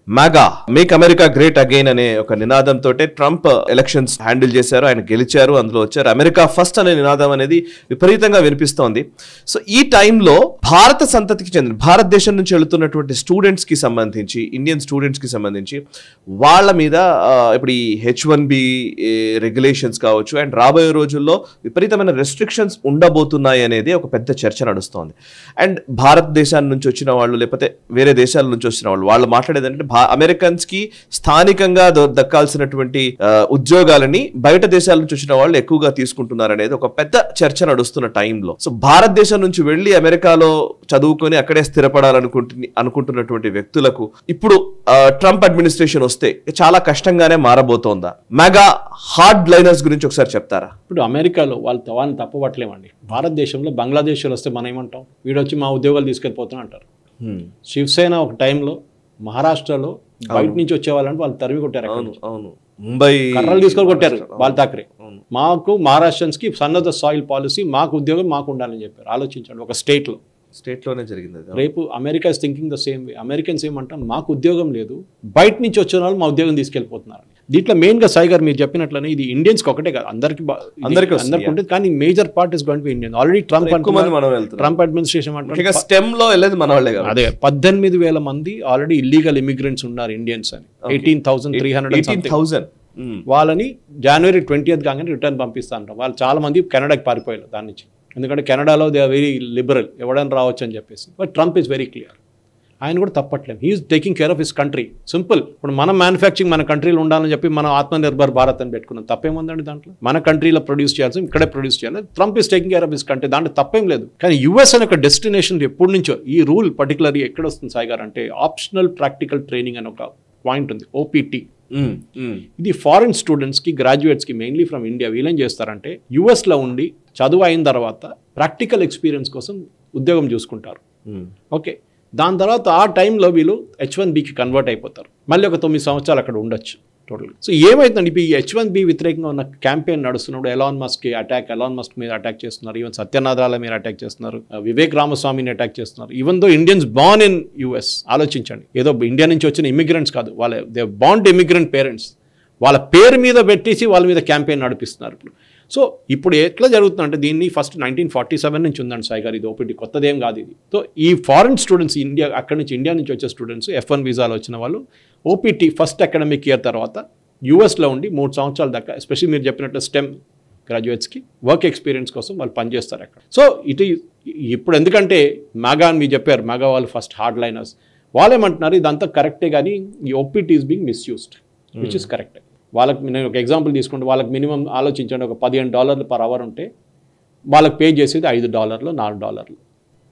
Mega make America great again అనే ఒక నినాదంతో ట్రంప్ ఎలక్షన్స్ హ్యాండిల్ చేశారు. ఆయన గెలిచారు, అందులో వచ్చారు. అమెరికా ఫస్ట్ అనే నినాదం అనేది విపరీతంగా వినిపిస్తోంది. సో ఈ టైంలో భారత సంతతికి చెందిన భారతదేశం నుంచి వెళుతున్నటువంటి స్టూడెంట్స్ కి సంబంధించి, ఇండియన్ స్టూడెంట్స్ కి సంబంధించి వాళ్ళ మీద ఇప్పుడు ఈ H1B రెగ్యులేషన్స్ కావచ్చు అండ్ రాబోయే రోజుల్లో విపరీతమైన రెస్ట్రిక్షన్స్ ఉండబోతున్నాయి అనేది ఒక పెద్ద చర్చ నడుస్తోంది. అండ్ భారతదేశాన్ని నుంచి వచ్చిన వాళ్ళు లేకపోతే వేరే దేశాల నుంచి వచ్చిన వాళ్ళు మాట్లాడేది అంటే అమెరికన్స్ కి స్థానికంగా దక్కాల్సినటువంటి ఉద్యోగాలని బయట దేశాల నుంచి వచ్చిన వాళ్ళు ఎక్కువగా తీసుకుంటున్నారు అనేది ఒక పెద్ద చర్చ నడుస్తున్న టైంలో, సో భారతదేశం నుంచి వెళ్లి అమెరికాలో చదువుకొని అక్కడే స్థిరపడాలనుకుంటున్నటువంటి వ్యక్తులకు ఇప్పుడు ట్రంప్ అడ్మినిస్ట్రేషన్ వస్తే చాలా కష్టంగానే మారబోతోందా? మెగా హార్డ్ లైనర్స్ గురించి ఒకసారి చెప్తారా? ఇప్పుడు అమెరికాలో వాళ్ళు తప్పబట్టలేమండి. భారతదేశంలో బంగ్లాదేశ్లో వస్తే మనం ఏమంటాం, వీడొచ్చి మా ఉద్యోగాలు తీసుకెళ్ళిపోతున్నా అంటారు. శివసేన ఒక టైంలో మహారాష్ట్రలో బయట నుంచి వచ్చే వాళ్ళంటే వాళ్ళు తరిమి కొట్టారు. అవును, ముంబై కర్రలు తీసుకొని కొట్టారు బాల్ ఠాక్రే. మాకు మహారాష్ట్రన్స్ కి son of the soil policy, మాకు ఉద్యోగం మాకు ఉండాలని చెప్పారు. ఆలోచించండి, ఒక స్టేట్లోనే జరిగింది. రేపు America is thinking the same way. Americans ఏమంటాం, మాకు ఉద్యోగం లేదు, బయట నుంచి వచ్చిన వాళ్ళు మా ఉద్యోగం తీసుకెళ్ళిపోతున్నారు. దీంట్లో మెయిన్ గా సాయి గారు మీరు చెప్పినట్లనే ఇది ఇండియన్స్ కి ఒకటే కాదు, అందరికి ఉంటుంది. కానీ major part is going to Indian. Already Trump administration అదే 18,000 మంది ఆల్రెడీ ఇల్లీగల్ ఇమిగ్రెంట్స్ ఉన్నారు ఇండియన్స్ అని. 18,300 వాళ్ళని జనవరి 20th కాగానే రిటర్న్ పంపిస్తా అంటాం. వాళ్ళు చాలా మంది కెనడాకి పారిపోయారు దాని నుంచి. ఎందుకంటే కెనడాలో దే ఆర్ వెరీ లిబరల్, ఎవడైనా రావచ్చు అని చెప్పేసి. But Trump is very clear. ఆయన కూడా తప్పట్లేదు. He is taking care of his country. Simple. ఇప్పుడు మనం మ్యానుఫ్యాక్చరింగ్ మన కంట్రీలో ఉండాలని చెప్పి మనం ఆత్మనిర్భర్ భారత్ అని పెట్టుకున్నాం. తప్పేముందండి దాంట్లో? మన కంట్రీలో ప్రొడ్యూస్ చేయాల్సి ఇక్కడే ప్రొడ్యూస్ చేయాలి. Trump is taking care of his country, దాంట్లో తప్పేం లేదు. కానీ యుఎస్ అనే ఒక డెస్టినేషన్ ఎప్పటి నుంచో ఈ రూల్ పర్టికులర్గా ఎక్కడ వస్తుంది సాయి గారు అంటే, ఆప్షనల్ ప్రాక్టికల్ ట్రైనింగ్ అని ఒక పాయింట్ ఉంది, OPT. ఇది ఫారిన్ స్టూడెంట్స్కి, గ్రాడ్యుయేట్స్కి, మెయిన్లీ ఫ్రమ్ ఇండియా, వీళ్ళేం చేస్తారంటే యుఎస్లో ఉండి చదువు అయిన తర్వాత ప్రాక్టికల్ ఎక్స్పీరియన్స్ కోసం ఉద్యోగం చూసుకుంటారు. ఓకే, దాని తర్వాత ఆ టైంలో వీళ్ళు H1Bకి కన్వర్ట్ అయిపోతారు. మళ్ళీ ఒక 9 సంవత్సరాలు అక్కడ ఉండొచ్చు టోటల్. సో ఏమైతుందండి, ఇప్పుడు ఈ H1B వ్యతిరేకంగా ఉన్న క్యాంపెయిన్ నడుస్తున్నప్పుడు ఎలాన్ మస్క్ మీద అటాక్ చేస్తున్నారు, ఈవెన్ సత్యనారాయణ మీద అటాక్ చేస్తున్నారు, వివేక్ రామస్వామిని అటాక్ చేస్తున్నారు. Even though Indians born in US. ఆలోచించండి, ఏదో ఇండియా నుంచి వచ్చిన ఇమిగ్రెంట్స్ కాదు, దే బార్న్ ఇమిగ్రెంట్ పేరెంట్స్, వాళ్ళ పేరు మీద పెట్టేసి వాళ్ళ మీద క్యాంపెయిన్ నడిపిస్తున్నారు ఇప్పుడు. సో ఇప్పుడు ఎట్లా జరుగుతుందంటే, దీన్ని ఫస్ట్ 1947 నుంచి ఉందండి సాయి గారు, ఇది OPT కొత్తదేం కాదు ఇది. సో ఈ ఫారిన్ స్టూడెంట్స్ ఇండియా నుంచి వచ్చే స్టూడెంట్స్ F1 వీసాలో వచ్చిన వాళ్ళు OPT ఫస్ట్ అకాడమిక్ ఇయర్ తర్వాత యూఎస్లో ఉండి 3 సంవత్సరాల దాకా, ఎస్పెషల్లీ మీరు చెప్పినట్టు STEM గ్రాడ్యుయేట్స్కి వర్క్ ఎక్స్పీరియన్స్ కోసం వాళ్ళు పనిచేస్తారు అక్కడ. సో ఇప్పుడు ఎందుకంటే మెగా అని మీరు చెప్పారు, మెగా వాళ్ళు ఫస్ట్ హార్డ్ లైనర్స్, వాళ్ళు ఏమంటున్నారు ఇదంతా కరెక్టే, కానీ ఈ OPT is being misused, which is correct. వాళ్ళకి నేను ఒక ఎగ్జాంపుల్ తీసుకుంటే, వాళ్ళకి మినిమం ఆలోచించండి, ఒక $15 per hour ఉంటే వాళ్ళకి పే చేసేది $5, $4.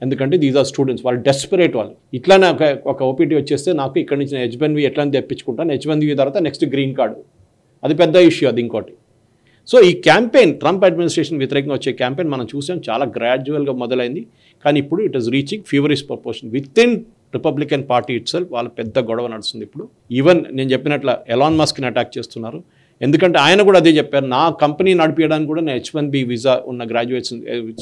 ఎందుకంటే దీస్ ఆర్ స్టూడెంట్స్, వాళ్ళు డెస్పరేట్. వాళ్ళు ఇట్లానే ఒక OPT వచ్చేస్తే నాకు ఇక్కడ నుంచి H1B ఎట్లా తెప్పించుకుంటాను, H1B తర్వాత నెక్స్ట్ గ్రీన్ కార్డు, అది పెద్ద ఇష్యూ అది ఇంకోటి. సో ఈ క్యాంపెయిన్, ట్రంప్ అడ్మినిస్ట్రేషన్ వ్యతిరేకంగా వచ్చే క్యాంపెయిన్ మనం చూసాం, చాలా గ్రాడ్యువల్గా మొదలైంది. కానీ ఇప్పుడు it is reaching feverish proportion with in Republican party it self. వాళ్ళ పెద్ద గొడవ నడుస్తుంది ఇప్పుడు. ఈవెన్ నేను చెప్పినట్ల ఎలాన్ మస్క్ని అటాక్ చేస్తున్నారు. ఎందుకంటే ఆయన కూడా అదే చెప్పారు, నా కంపెనీ నడిపించడానికి కూడా నేను H1B వీసా ఉన్న గ్రాడ్యుయేట్స్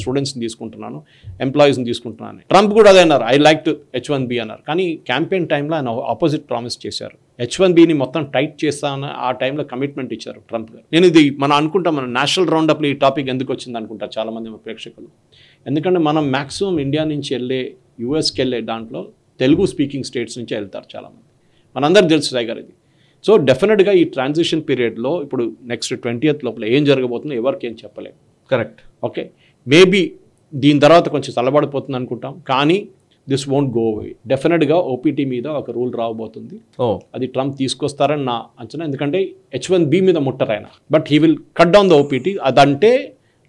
స్టూడెంట్స్ని తీసుకుంటున్నాను, ఎంప్లాయీస్ని తీసుకుంటున్నాను. ట్రంప్ కూడా అదే అన్నారు, ఐ లైక్ టు H1B అన్నారు. కానీ క్యాంపెయిన్ టైంలో ఆయన ఆపోజిట్ ప్రామిస్ చేశారు. H1Bని మొత్తం టైట్ చేస్తానని ఆ టైంలో కమిట్మెంట్ ఇచ్చారు ట్రంప్ గారు. నేను ఇది మనం అనుకుంటాం, మన నేషనల్ రౌండప్లో ఈ టాపిక్ ఎందుకు వచ్చింది అనుకుంటారు చాలామంది ప్రేక్షకులు. ఎందుకంటే మనం మ్యాక్సిమం ఇండియా నుంచి వెళ్ళే, యూఎస్కి వెళ్ళే దాంట్లో తెలుగు స్పీకింగ్ స్టేట్స్ నుంచి వెళ్తారు చాలామంది, మనందరికి తెలుసు సాయి గారు ఇది. సో డెఫినెట్గా ఈ ట్రాన్సిషన్ పీరియడ్లో ఇప్పుడు నెక్స్ట్ 20th లోపల ఏం జరగబోతుందో ఎవరికి ఏం చెప్పలేము. కరెక్ట్. ఓకే, మేబీ దీని తర్వాత కొంచెం చల్లబడిపోతుంది అనుకుంటాం, కానీ దిస్ వోంట్ గో అవే. డెఫినెట్గా OPT మీద ఒక రూల్ రాబోతుంది. అది ట్రంప్ తీసుకొస్తారని నా అంచనా. ఎందుకంటే H1B మీద ముట్టరు ఆయన, but he will cut down the OPT. అదంటే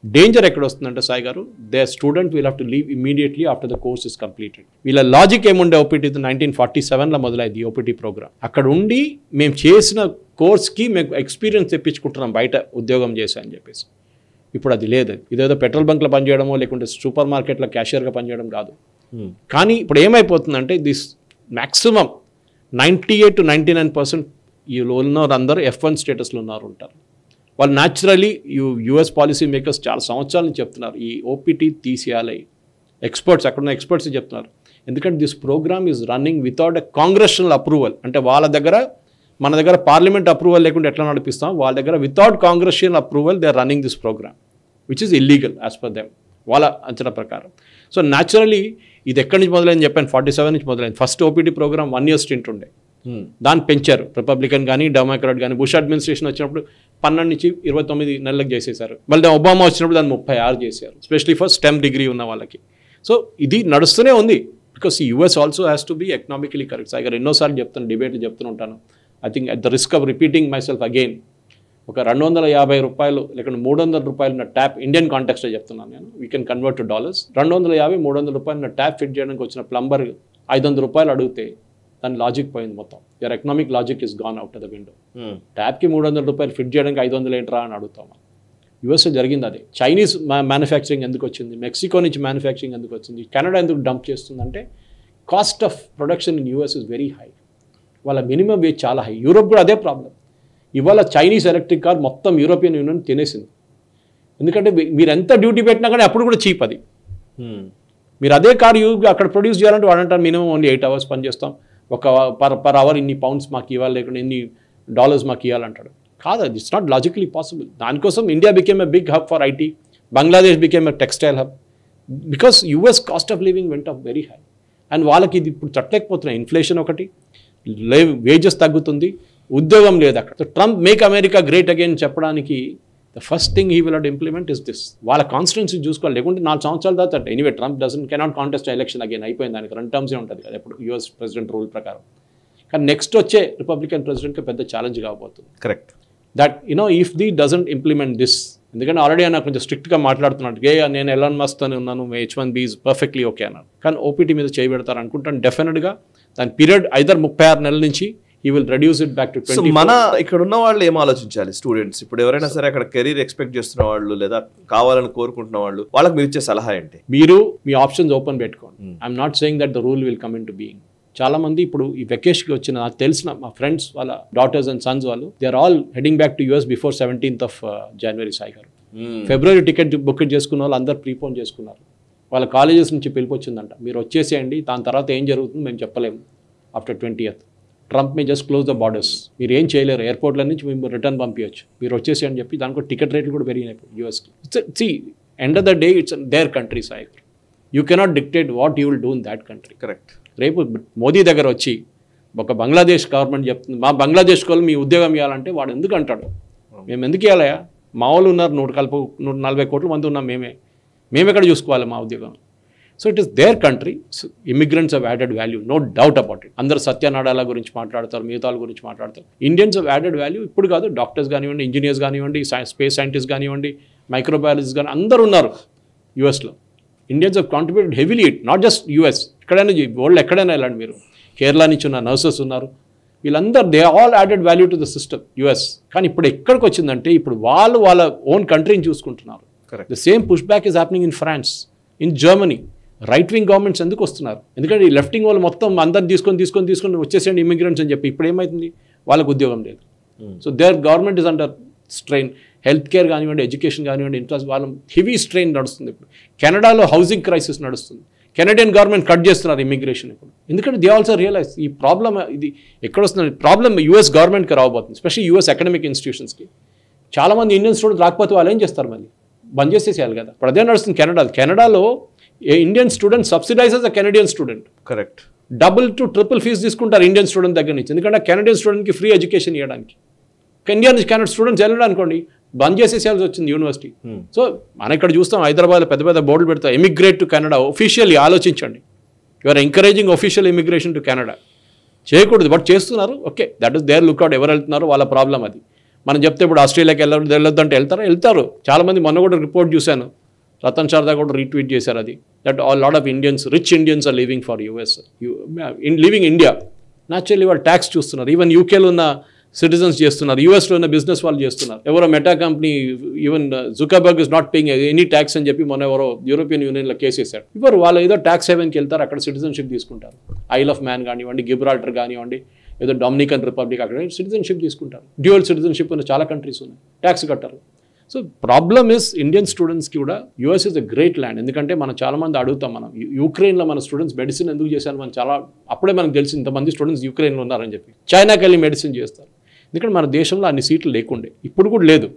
డేంజర్ ఎక్కడ వస్తుందంటే సాయి గారు, they student will have to leave immediately after the course is completed. వీళ్ళ లాజిక్ ఏముండే, OPT 1947లో మొదలైంది OPT ప్రోగ్రామ్. అక్కడ ఉండి మేము చేసిన కోర్స్కి మేము ఎక్స్పీరియన్స్ తెప్పించుకుంటున్నాం బయట ఉద్యోగం చేశా అని చెప్పేసి. ఇప్పుడు అది లేదు. ఇదేదో పెట్రోల్ బంక్లో పనిచేయడమో లేకుంటే సూపర్ మార్కెట్లో క్యాషియర్గా పనిచేయడం కాదు. కానీ ఇప్పుడు ఏమైపోతుందంటే, దిస్ మ్యాక్సిమం 98 to 99% ఈ ఉన్నవారందరూ F1 స్టేటస్లో ఉంటారు. వాళ్ళు న్యాచురలీ US పాలసీ మేకర్స్ చాలా సంవత్సరాల నుంచి చెప్తున్నారు, ఈ OPT తీసేయాలి. ఎక్స్పర్ట్స్, అక్కడ ఉన్న ఎక్స్పర్ట్స్ చెప్తున్నారు ఎందుకంటే this program is running without a congressional approval. అంటే వాళ్ళ దగ్గర మన దగ్గర పార్లమెంట్ అప్రూవల్ లేకుండా ఎట్లా నడిపిస్తాం, వాళ్ళ దగ్గర without congressional approval they are running this program which is illegal as per them, వాళ్ళ అంచనా ప్రకారం. సో న్యాచురలీ ఇది ఎక్కడి నుంచి మొదలైంది చెప్పాను, 47 నుంచి మొదలైంది. First OPT program 1 year stint ఉండే, దాన్ని పెంచారు. రిపబ్లికన్ కానీ డెమోక్రాట్ కానీ. బుష్ అడ్మినిస్ట్రేషన్ వచ్చినప్పుడు 12 నుంచి 29 నెలలకు చేసేసారు. మళ్ళీ ఒబామా వచ్చినప్పుడు దాన్ని 36 చేశారు, స్పెషలీ ఫర్ స్టెమ్ డిగ్రీ ఉన్న వాళ్ళకి. సో ఇది నడుస్తూనే ఉంది because US also has to be economically correct. Sir ఎన్నోసార్లు చెప్తాను, డిబేట్లు చెప్తూ ఉంటాను. I think at the risk of repeating myself again, ఒక 250 రూపాయలు లేకుంటే 300 రూపాయలు ఉన్న ట్యాప్, ఇండియన్ కాంటెక్స్ట్లో చెప్తున్నాను నేను, వీ కెన్ కన్వర్ట్ టు $, 250-300 రూపాయలు ఉన్న ట్యాప్ ఫిట్ చేయడానికి వచ్చిన ప్లంబర్ 500 రూపాయలు అడిగితే దాని లాజిక్ పోయింది మొత్తం. Your economic logic is gone out of the window. ట్యాప్కి 300 రూపాయలు ఫిట్ చేయడానికి 500 ఏంట్రా అని అడుగుతాం. యూఎస్లో జరిగింది అదే. చైనీస్ మ్యానుఫ్యాక్చరింగ్ ఎందుకు వచ్చింది, మెక్సికో నుంచి మ్యానుఫ్యాక్చరింగ్ ఎందుకు వచ్చింది, కెనడా ఎందుకు డంప్ చేస్తుందంటే cost of production in US is very high, వాళ్ళ మినిమం వేజ్ చాలా హై. యూరోప్ కూడా అదే ప్రాబ్లం. ఇవాళ చైనీస్ ఎలక్ట్రిక్ కార్ మొత్తం యూరోపియన్ యూనియన్ తినేసింది. ఎందుకంటే మీరు ఎంత డ్యూటీ పెట్టినా కానీ అప్పుడు కూడా చీప్ అది. మీరు అదే కార్ అక్కడ ప్రొడ్యూస్ చేయాలంటే వాడంటారు మినిమం ఓన్లీ 8 hours పని చేస్తాం, ఒక పర్ అవర్ ఇన్ని పౌండ్స్ మాకు ఇవ్వాలి, లేకుంటే ఇన్ని $డాలర్స్ మాకు ఇవ్వాలంటాడు. కాదు, అది ఇట్స్ నాట్ లాజికలీ పాసిబుల్. దానికోసం India became a big hub for IT, Bangladesh became a textile hub, because US cost of living went up very high. And వాళ్ళకి ఇది ఇప్పుడు తట్టలేకపోతున్నాయి. ఇన్ఫ్లేషన్ ఒకటి, వేజెస్ తగ్గుతుంది, ఉద్యోగం లేదు అక్కడ. So Trump make America great again చెప్పడానికి the first thing he will implement is this. వాళ్ళ కాన్స్టిట్యున్సీ చూసుకోవాలి, లేకుంటే 4 సంవత్సరాల తర్వాత anyway Trump cannot contest election again, అయిపోయింది. దానికి 2 terms ఉంటుంది కదా ఎప్పుడు యూఎస్ ప్రెసిడెంట్ రూల్ ప్రకారం. కానీ నెక్స్ట్ వచ్చే రిపబ్లికన్ ప్రెసిడెంట్కి పెద్ద ఛాలెంజ్ కాబోతుంది. Correct. That if the doesn't implement this, ఎందుకంటే ఆల్రెడీ ఆయన కొంచెం స్ట్రిక్ట్గా మాట్లాడుతున్నాడు. నేను ఎలాన్ మస్క్ అని ఉన్నాను, H1B ఈజ్ పర్ఫెక్ట్లీ ఓకే అన్నాను. కానీ ఓపీటీ మీద చేయబెడతారు అనుకుంటాను డెఫినెట్గా. దాని పీరియడ్ ఐదర్ 36 నెలల నుంచి he will reduce it back to 20. మన ఇక్కడ ఉన్న వాళ్ళు ఏం ఆలోచించాలి స్టూడెంట్స్? ఇప్పుడు ఎవరైనా సరే అక్కడ కెరీర్ ఎక్స్పెక్ట్ చేస్తున్న వాళ్ళు లేదా కావాలని కోరుకుంటున్న వాళ్ళు, వాళ్ళకి మీరు ఇచ్చే సలహా ఏంటి? మీరు మీ ఆప్షన్స్ ఓపెన్ పెట్టుకోండి. I'm not saying that the rule will come in to being. చాలా మంది ఇప్పుడు ఈ వెకేషన్కి వచ్చిన నాకు తెలిసిన మా ఫ్రెండ్స్ వాళ్ళ డాటర్స్ అండ్ సన్స్ వాళ్ళు they are all heading back to US before 17th of January. Sai గారు ఫిబ్రవరి టికెట్ బుక్ చేసుకున్న వాళ్ళు అందరు ప్రీపోన్ చేసుకున్నారు. వాళ్ళ కాలేజెస్ నుంచి పిలిపొచ్చిందంట, మీరు వచ్చేసేయండి, దాని తర్వాత ఏం జరుగుతుందో మేము చెప్పలేము. After 20th Trump May just close the borders, మీరు ఏం చేయలేరు, ఎయిర్పోర్ట్ల నుంచి మేము రిటర్న్ పంపించచ్చు, మీరు వచ్చేసి అని చెప్పి దానికి టికెట్ రేట్లు కూడా పెరిగినాయి యూఎస్కి. See end of the day it's their country Sai. You cannot dictate what you will do in that country. Correct. రేపు మోదీ దగ్గర వచ్చి ఒక బంగ్లాదేశ్ గవర్నమెంట్ చెప్తుంది మా బంగ్లాదేశ్ వాళ్ళు మీ ఉద్యోగం ఇవ్వాలంటే వాడు ఎందుకు అంటాడు, మేము ఎందుకు ఇవ్వాలయా, మా వాళ్ళు ఉన్నారు 140 కోట్ల మంది ఉన్నాం, మేము ఎక్కడ చూసుకోవాలి మా ఉద్యోగం. So it is their country. Immigrants have added value, no doubt about it. అందరు సత్యనారాయణ గురించి మాట్లాడతారు, మిగతాల గురించి మాట్లాడతారు. Indians have added value. ఇప్పుడు కాదు, డాక్టర్స్ కానివ్వండి, ఇంజనీర్స్ కానివ్వండి, స్పేస్ సైంటిస్ట్ కానివ్వండి, మైక్రోబయాలజిస్ట్ కానీ అందరూ ఉన్నారు యూఎస్లో. Indians have contributed heavily, not just US, ఎక్కడైనా వరల్డ్ ఎక్కడైనా వెళ్ళండి మీరు. కేరళ నుంచి ఉన్న నర్సెస్ ఉన్నారు, వీళ్ళందరూ they all added value to the system US. కానీ ఇప్పుడు ఎక్కడికి వచ్చిందంటే ఇప్పుడు వాళ్ళ ఓన్ కంట్రీని చూసుకుంటున్నారు. The same push back is happening in France, in Germany. Right wing governments ఎందుకు వస్తున్నారు? ఎందుకంటే ఈ లెఫ్ట్ వింగ్ వాళ్ళు మొత్తం అందరు తీసుకొని వచ్చేసేయండి ఇమిగ్రెంట్స్ అని చెప్పి. ఇప్పుడు ఏమవుతుంది, వాళ్ళకు ఉద్యోగం లేదు. So their government is under strain. Health care కానివ్వండి, ఎడ్యుకేషన్ కానివ్వండి, ఇంట్రెస్ట్ వాళ్ళ హెవీ స్ట్రెయిన్ నడుస్తుంది. ఇప్పుడు కెనడాలో హౌసింగ్ క్రైసిస్ నడుస్తుంది. కెనడియన్ గవర్నమెంట్ కట్ చేస్తున్నారు ఇమిగ్రేషన్ ఇప్పుడు. ఎందుకంటే దే ఆల్సో రియలైజ్ ఈ ప్రాబ్లమ్ ఇది ఎక్కడ వస్తుంది, ప్రాబ్లమ్ యూఎస్ గవర్నమెంట్కి రాబోతుంది, స్పెషల్లీ యూఎస్ అకాడమిక్ ఇన్స్టిట్యూషన్స్కి. చాలామంది ఇండియన్ స్టూడెంట్స్ రాకపోతే వాళ్ళు ఏం చేస్తారు, మళ్ళీ బంద్ చేసేసేయాలి కదా. ఇప్పుడు అదే నడుస్తుంది కెనడాలో. A Indian student subsidizes a Canadian student. Correct. Double to triple fees తీసుకుంటారు ఇండియన్ స్టూడెంట్ దగ్గర నుంచి, ఎందుకంటే కెనడియన్ స్టూడెంట్కి ఫ్రీ ఎడ్యుకేషన్ ఇవ్వడానికి. ఇండియన్ కెనడా స్టూడెంట్స్ వెళ్ళడం అనుకోండి బంద్ చేసేసేయాల్సి వచ్చింది యూనివర్సిటీ. సో మనం ఇక్కడ చూస్తాం హైదరాబాద్లో పెద్ద పెద్ద బోర్డులు పెడతాం, ఎమిగ్రేట్ టు కెనడా. ఒఫీషియల్లీ ఆలోచించండి, you are encouraging official immigration to Canada. చేయకూడదు బట్ చేస్తున్నారు. Okay, that is their lookout. ఎవరు వెళ్తున్నారో వాళ్ళ ప్రాబ్లం అది. మనం చెప్తే ఇప్పుడు ఆస్ట్రేలియాకి వెళ్ళొద్దు అంటే వెళ్తారు. చాలామంది మొన్న కూడా రిపోర్ట్ చూశాను, రతన్ శారదా కూడా రీట్వీట్ చేశారు అది, that all lot of Indians, rich Indians are living for US, living India. Naturally వాళ్ళు ట్యాక్స్ చూస్తున్నారు. ఈవెన్ యూకేలో ఉన్న సిటిజన్స్ చేస్తున్నారు, యూఎస్లో ఉన్న బిజినెస్ వాళ్ళు చేస్తున్నారు. ఎవరో meta company, even Zuckerberg is not paying any tax అని చెప్పి మొన్న ఎవరో యూరోపియన్ యూనియన్లో కేసు వేశారు. ఇప్పుడు వాళ్ళు ఏదో ట్యాక్స్ హెవెన్కి వెళ్తారు, అక్కడ సిటిజన్షిప్ తీసుకుంటారు. ఐల్ ఆఫ్ మ్యాన్ కానివ్వండి, గిబ్రాల్టర్ కానివ్వండి, ఏదో డొమినికన్ రిపబ్లిక్, అక్కడ సిటిజన్షిప్ తీసుకుంటారు. డ్యూయల్ సిటిజన్షిప్ ఉన్న చాలా కంట్రీస్ ఉన్నాయి, ట్యాక్స్ కట్టారు. సో ప్రాబ్లమ్ ఇస్ ఇండియన్ స్టూడెంట్స్కి కూడా US is a great land. ఎందుకంటే మనం చాలా మంది అడుగుతాం, మనం యూక్రెయిన్లో మన స్టూడెంట్స్ మెడిసిన్ ఎందుకు చేశారు, మనం చాలా అప్పుడే మనకు తెలిసి ఇంతమంది స్టూడెంట్స్ యూక్రెయిన్లో ఉన్నారని చెప్పి. చైనాకి వెళ్ళి మెడిసిన్ చేస్తారు, ఎందుకంటే మన దేశంలో అన్ని సీట్లు లేకుండే, ఇప్పుడు కూడా లేదు.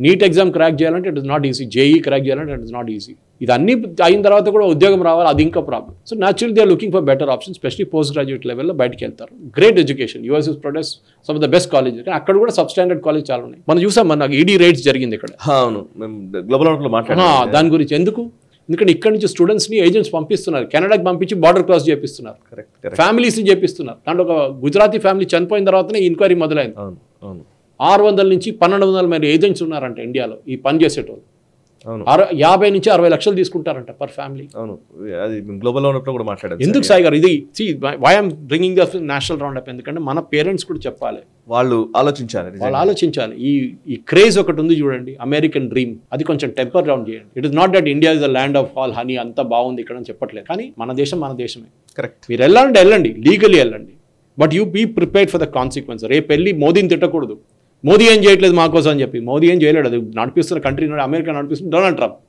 నీట్ ఎగ్జామ్ క్రాక్ చేయాలంటే it is not easy, JEE crack చేయాలంటే ఇట్ ఇస్ నాట్ ఈజీ. ఇది అన్ని అయిన తర్వాత కూడా ఉద్యోగం రావాలి, అది ఇంకా problem. So natural they are looking for better option, specially post graduate లెవెల్లో బయటకు వెళ్తారు. Great education, US products some of the best college, అక్కడ కూడా సబ్ స్టాండర్డ్ కాలేజ్ చాలా ఉన్నాయి. మనం చూసాం, మనకు ఈడీ రైట్స్ జరిగింది ఇక్కడ. అవును, గ్లోబల్ మాట్లాడాం దాని గురించి. ఎందుకంటే ఇక్కడ నుంచి స్టూడెంట్స్ని ఏజెంట్స్ పంపిస్తున్నారు, కెనడాకి పంపించి బార్డర్ క్రాస్ చేపిస్తున్నారు, ఫ్యామిలీస్ని చేపిస్తున్నారు. దాంట్లో ఒక గుజరాతీ ఫ్యామిలీ చనిపోయిన తర్వాతనే ఎంక్వైరీ మొదలైంది. 600 నుంచి 1200 మంది ఏజెంట్స్ ఉన్నారంట ఇండియాలో ఈ పని చేసేటోళ్ళు. 50 నుంచి 60 లక్షలు తీసుకుంటారంట పర్ ఫ్యామిలీ. అవును, అది గ్లోబల్ ఉన్నప్పుడు కూడా మాట్లాడారు. ఎందుకు సాయి గారు ఇది why I'm bringing the national round up, ఎందుకంటే మన పేరెంట్స్ కూడా చెప్పాలి, వాళ్ళు ఆలోచించాలి. ఈ క్రేజ్ ఒకటి ఉంది చూడండి, అమెరికన్ డ్రీమ్, అది కొంచెం టెంపర్ డౌన్ చేయండి. It is not that India is the land of all honey, అంతా బాగుంది ఇక్కడ అని చెప్పట్లేదు, కానీ మన దేశమే. కరెక్ట్. మీరు వెళ్ళండి, లీగలీ వెళ్ళండి, but you be prepared for the consequence. రేపు వెళ్ళి మోదీని తిట్టకూడదు, మోదీ ఏం చేయట్లేదు మా కోసం అని చెప్పి. మోదీ ఏం చేయలేడు, అది నడిపిస్తున్న కంట్రీ, అమెరికా నడిపిస్తున్న Donald Trump.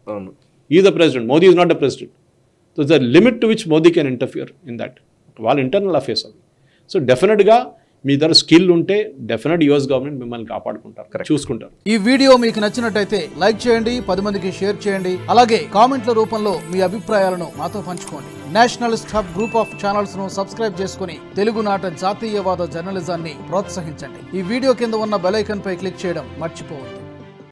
Is the president, Modi is not the president. So the limit to which Modi can interfere in that, వాళ్ళ ఇంటర్నల్ అఫేర్స్ అవి. సో డెఫినెట్గా మీ దగ్గర స్కిల్ ఉంటే డెఫినెట్ యూఎస్ గవర్నమెంట్ మిమ్మల్ని కాపాడుకుంటారు, చూసుకుంటారు. ఈ వీడియో మీకు నచ్చినట్టయితే లైక్ చేయండి, 10 మందికి షేర్ చేయండి, అలాగే కామెంట్ల రూపంలో మీ అభిప్రాయాలను మాతో పంచుకోండి. Nationalist hub group of channels ను సబ్స్క్రైబ్ చేసుకుని తెలుగునాట జాతీయవాద జర్నలిజాన్ని ప్రోత్సహించండి. ఈ వీడియో కింద ఉన్న బెల్ ఐకాన్ పై క్లిక్ చేయడం మర్చిపోవద్దు.